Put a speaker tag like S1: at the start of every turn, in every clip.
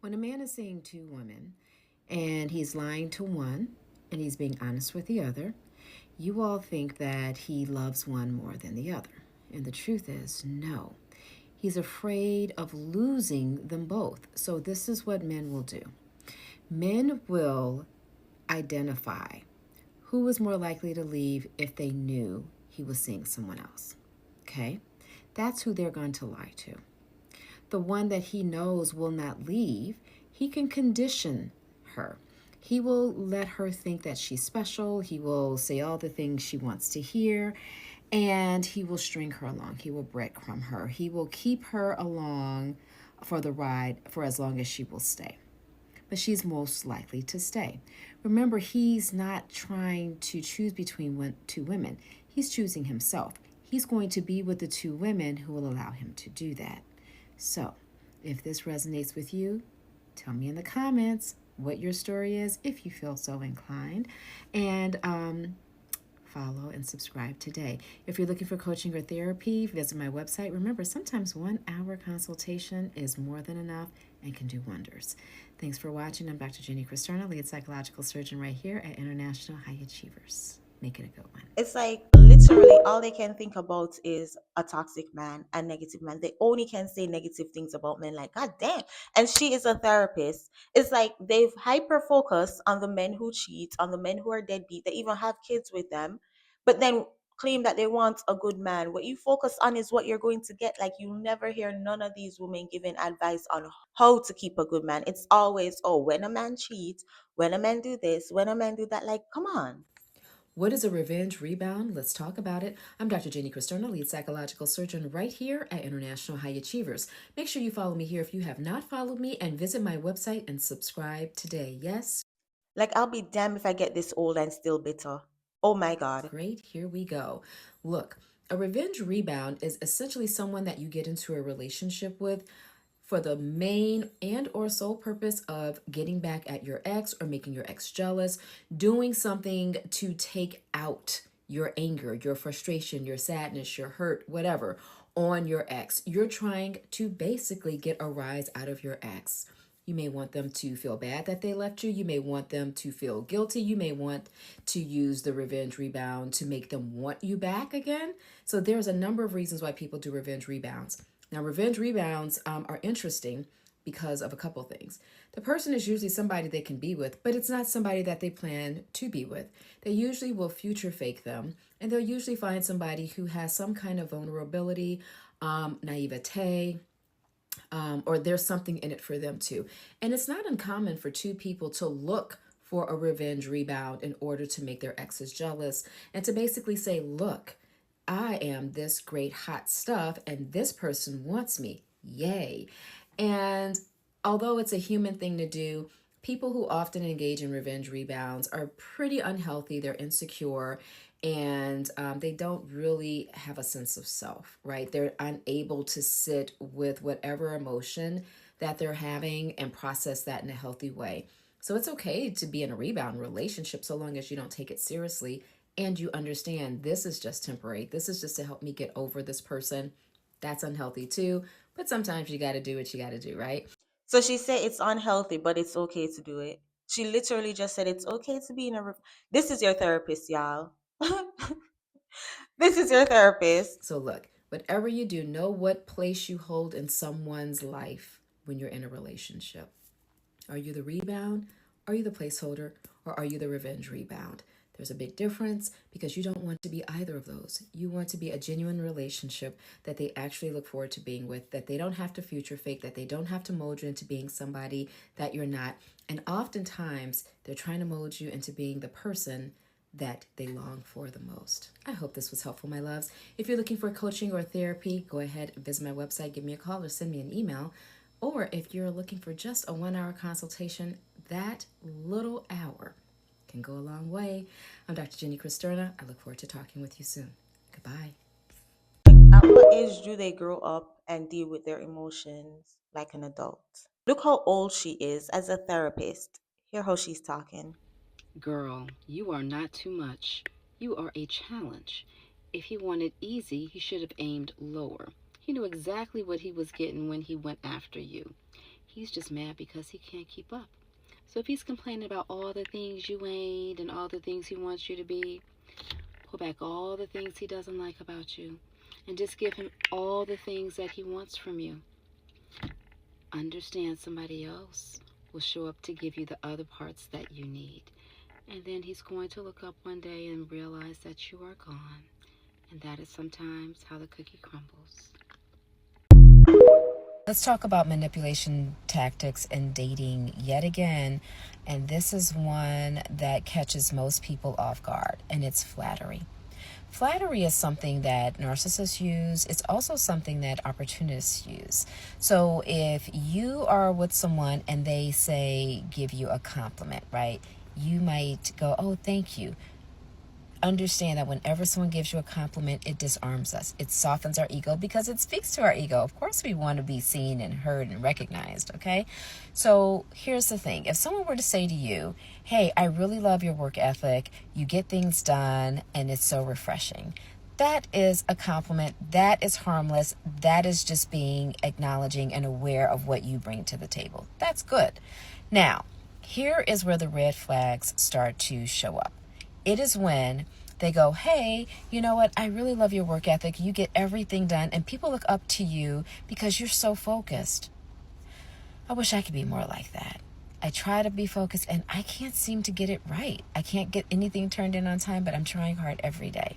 S1: When a man is seeing two women and he's lying to one and he's being honest with the other, you all think that he loves one more than the other. And the truth is, no. He's afraid of losing them both. So, this is what men will do: men will identify who is more likely to leave if they knew he was seeing someone else. Okay? That's who they're going to lie to. The one that he knows will not leave, he can condition her. He will let her think that she's special. He will say all the things she wants to hear, and he will string her along. He will breadcrumb her. He will keep her along for the ride for as long as she will stay. But she's most likely to stay. Remember, he's not trying to choose between two women. He's choosing himself. He's going to be with the two women who will allow him to do that. So, if this resonates with you, tell me in the comments what your story is if you feel so inclined. And follow and subscribe today. If you're looking for coaching or therapy, visit my website. Remember, sometimes 1 hour consultation is more than enough and can do wonders. Thanks for watching. I'm Dr. Jenny Cristerna, lead psychological surgeon right here at International High Achievers. Make it a good one.
S2: It's like literally all they can think about is a toxic man, a negative man. They only can say negative things about men, like, God damn. And she is a therapist. It's like they've hyper focused on the men who cheat, on the men who are deadbeat. They even have kids with them, but then claim that they want a good man. What you focus on is what you're going to get. Like, you never hear none of these women giving advice on how to keep a good man. It's always, oh, when a man cheats, when a man do this, when a man do that. Like, come on.
S1: What is a revenge rebound? Let's talk about it. I'm Dr. Jenny Cristerna, lead psychological surgeon right here at International High Achievers. Make sure you follow me here if you have not followed me, and visit my website and subscribe today. Yes?
S2: Like, I'll be damned if I get this old and still bitter. Oh my God.
S1: Great, here we go. Look, a revenge rebound is essentially someone that you get into a relationship with for the main and or sole purpose of getting back at your ex or making your ex jealous, doing something to take out your anger, your frustration, your sadness, your hurt, whatever, on your ex. You're trying to basically get a rise out of your ex. You may want them to feel bad that they left you. You may want them to feel guilty. You may want to use the revenge rebound to make them want you back again. So there's a number of reasons why people do revenge rebounds. Now, revenge rebounds are interesting because of a couple things. The person is usually somebody they can be with, but it's not somebody that they plan to be with. They usually will future fake them, and they'll usually find somebody who has some kind of vulnerability, naivete, or there's something in it for them too. And it's not uncommon for two people to look for a revenge rebound in order to make their exes jealous and to basically say, look, I am this great hot stuff and this person wants me. Yay. And although it's a human thing to do, people who often engage in revenge rebounds are pretty unhealthy. They're insecure, and they don't really have a sense of self, right? They're unable to sit with whatever emotion that they're having and process that in a healthy way. So it's okay to be in a rebound relationship so long as you don't take it seriously and you understand this is just temporary. This is just to help me get over this person. That's unhealthy too. But sometimes you got to do what you got to do, right?
S2: So she said it's unhealthy, but it's okay to do it. She literally just said it's okay to be in a. This is your therapist, y'all. This is your therapist.
S1: So, look, whatever you do, know what place you hold in someone's life when you're in a relationship. Are you the rebound? Are you the placeholder? Or are you the revenge rebound? There's a big difference because you don't want to be either of those. You want to be a genuine relationship that they actually look forward to being with, that they don't have to future fake, that they don't have to mold you into being somebody that you're not. And oftentimes, they're trying to mold you into being the person that they long for the most. I hope this was helpful, my loves. If you're looking for coaching or therapy, go ahead and visit my website, give me a call, or send me an email. Or if you're looking for just a 1 hour consultation, that little hour can go a long way. I'm Dr. Jenny Cristerna. I look forward to talking with you soon. Goodbye.
S2: At what age do they grow up and deal with their emotions like an adult? Look how old she is as a therapist. Hear how she's talking.
S3: Girl, you are not too much. You are a challenge. If he wanted easy, he should have aimed lower. He knew exactly what he was getting when he went after you. He's just mad because he can't keep up. So if he's complaining about all the things you ain't and all the things he wants you to be, pull back all the things he doesn't like about you and just give him all the things that he wants from you. Understand somebody else will show up to give you the other parts that you need. And then he's going to look up one day and realize that you are gone. And that is sometimes how the cookie crumbles.
S1: Let's talk about manipulation tactics in dating yet again. And this is one that catches most people off guard, and it's flattery. Flattery is something that narcissists use. It's also something that opportunists use. So if you are with someone and they say, give you a compliment, right? You might go, oh, thank you. Understand that whenever someone gives you a compliment, it disarms us. It softens our ego because it speaks to our ego. Of course, we want to be seen and heard and recognized, okay? So here's the thing. If someone were to say to you, hey, I really love your work ethic, you get things done, and it's so refreshing. That is a compliment. That is harmless. That is just being acknowledging and aware of what you bring to the table. That's good. Now, here is where the red flags start to show up. It is when they go, hey, you know what? I really love your work ethic. You get everything done, and people look up to you because you're so focused. I wish I could be more like that. I try to be focused, and I can't seem to get it right. I can't get anything turned in on time, but I'm trying hard every day.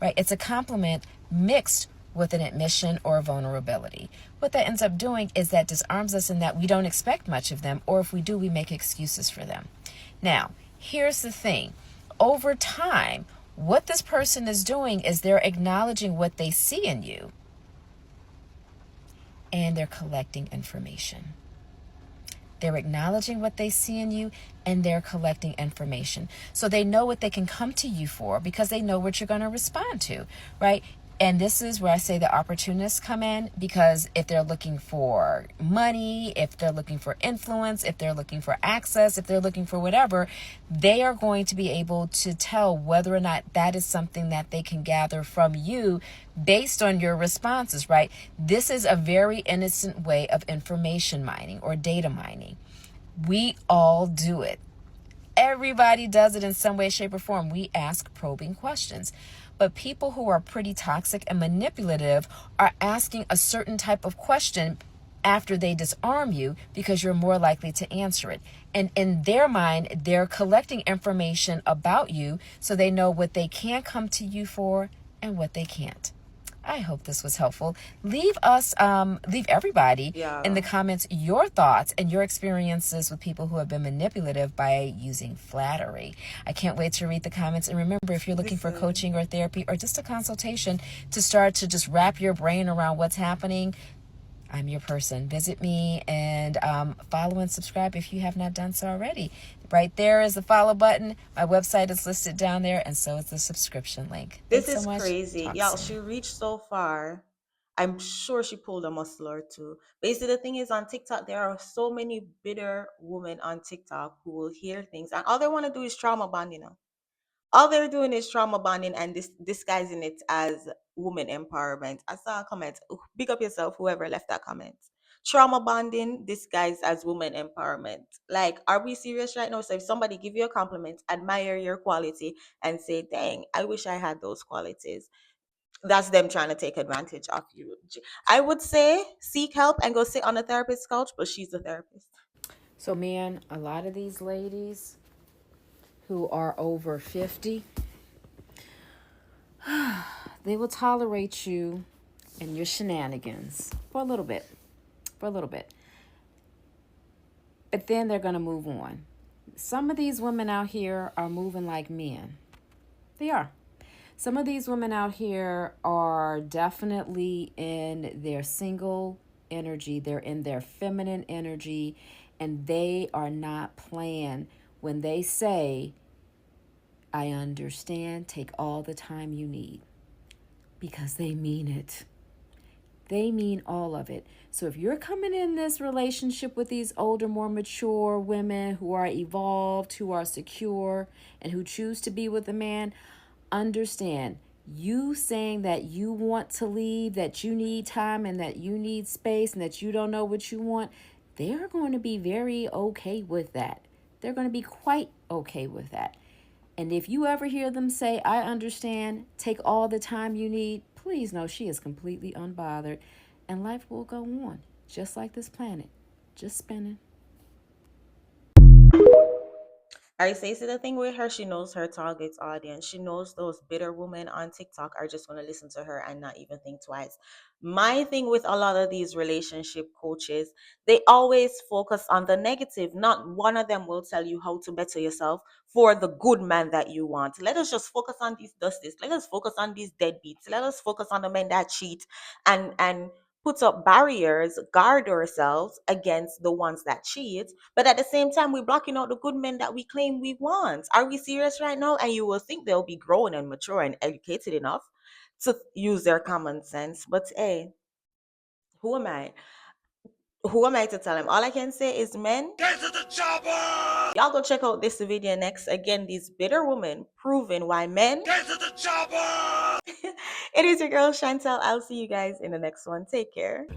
S1: Right? It's a compliment mixed with an admission or vulnerability. What that ends up doing is that disarms us in that we don't expect much of them, or if we do, we make excuses for them. Now, here's the thing. Over time, what this person is doing is they're acknowledging what they see in you, and they're collecting information. They're acknowledging what they see in you, and they're collecting information. So they know what they can come to you for because they know what you're going to respond to, right? And this is where I say the opportunists come in, because if they're looking for money, if they're looking for influence, if they're looking for access, if they're looking for whatever, they are going to be able to tell whether or not that is something that they can gather from you based on your responses, right? This is a very innocent way of information mining or data mining. We all do it. Everybody does it in some way, shape, or form. We ask probing questions. But people who are pretty toxic and manipulative are asking a certain type of question after they disarm you because you're more likely to answer it. And in their mind, they're collecting information about you so they know what they can come to you for and what they can't. I hope this was helpful. Leave everybody in the comments your thoughts and your experiences with people who have been manipulative by using flattery. I can't wait to read the comments. And remember, if you're looking for coaching or therapy or just a consultation to start to just wrap your brain around what's happening, I'm your person. Visit me and follow and subscribe if you have not done so already. Right there is the follow button. My website is listed down there, and so is the subscription link.
S2: This
S1: Thanks so
S2: is
S1: much.
S2: crazy.
S1: Talk
S2: Y'all,
S1: soon.
S2: she reached so far. I'm sure she pulled a muscle or two. Basically, the thing is, on TikTok, there are so many bitter women on TikTok who will hear things, and all they want to do is trauma bond, all they're doing is trauma bonding and disguising it as woman empowerment. I saw a comment. Big up yourself, whoever left that comment. Trauma bonding disguised as woman empowerment. Like, are we serious right now? So if somebody give you a compliment, admire your quality, and say, "Dang, I wish I had those qualities," that's them trying to take advantage of you. I would say seek help and go sit on a therapist's couch, but she's a therapist.
S1: So, man, a lot of these ladies who are over 50, they will tolerate you and your shenanigans for a little bit. For a little bit. But then they're going to move on. Some of these women out here are moving like men. They are. Some of these women out here are definitely in their single energy. They're in their feminine energy, and they are not playing when they say, I understand, take all the time you need, because they mean it. They mean all of it. So if you're coming in this relationship with these older, more mature women who are evolved, who are secure, and who choose to be with a man, understand You saying that you want to leave, that you need time and that you need space and that you don't know what you want, they're going to be very okay with that. They're going to be quite okay with that. And if you ever hear them say, I understand, take all the time you need, please know she is completely unbothered and life will go on, just like this planet, just spinning.
S2: I say, see the thing with her, she knows her target audience. She knows those bitter women on TikTok are just going to listen to her and not even think twice. My thing with a lot of these relationship coaches, they always focus on the negative. Not one of them will tell you how to better yourself for the good man that you want. Let us just focus on these dusties. Let us focus on these deadbeats. Let us focus on the men that cheat and put up barriers, guard ourselves against the ones that cheat. But at the same time, we're blocking out the good men that we claim we want. Are we serious right now? And you will think they'll be grown and mature and educated enough to use their common sense. But hey, who am I? Who am I to tell them? All I can say is, men, get to the chopper! Y'all go check out this video next. Again, these bitter women proving why men get to the chopper. It is your girl Chantel. I'll see you guys in the next one. Take care.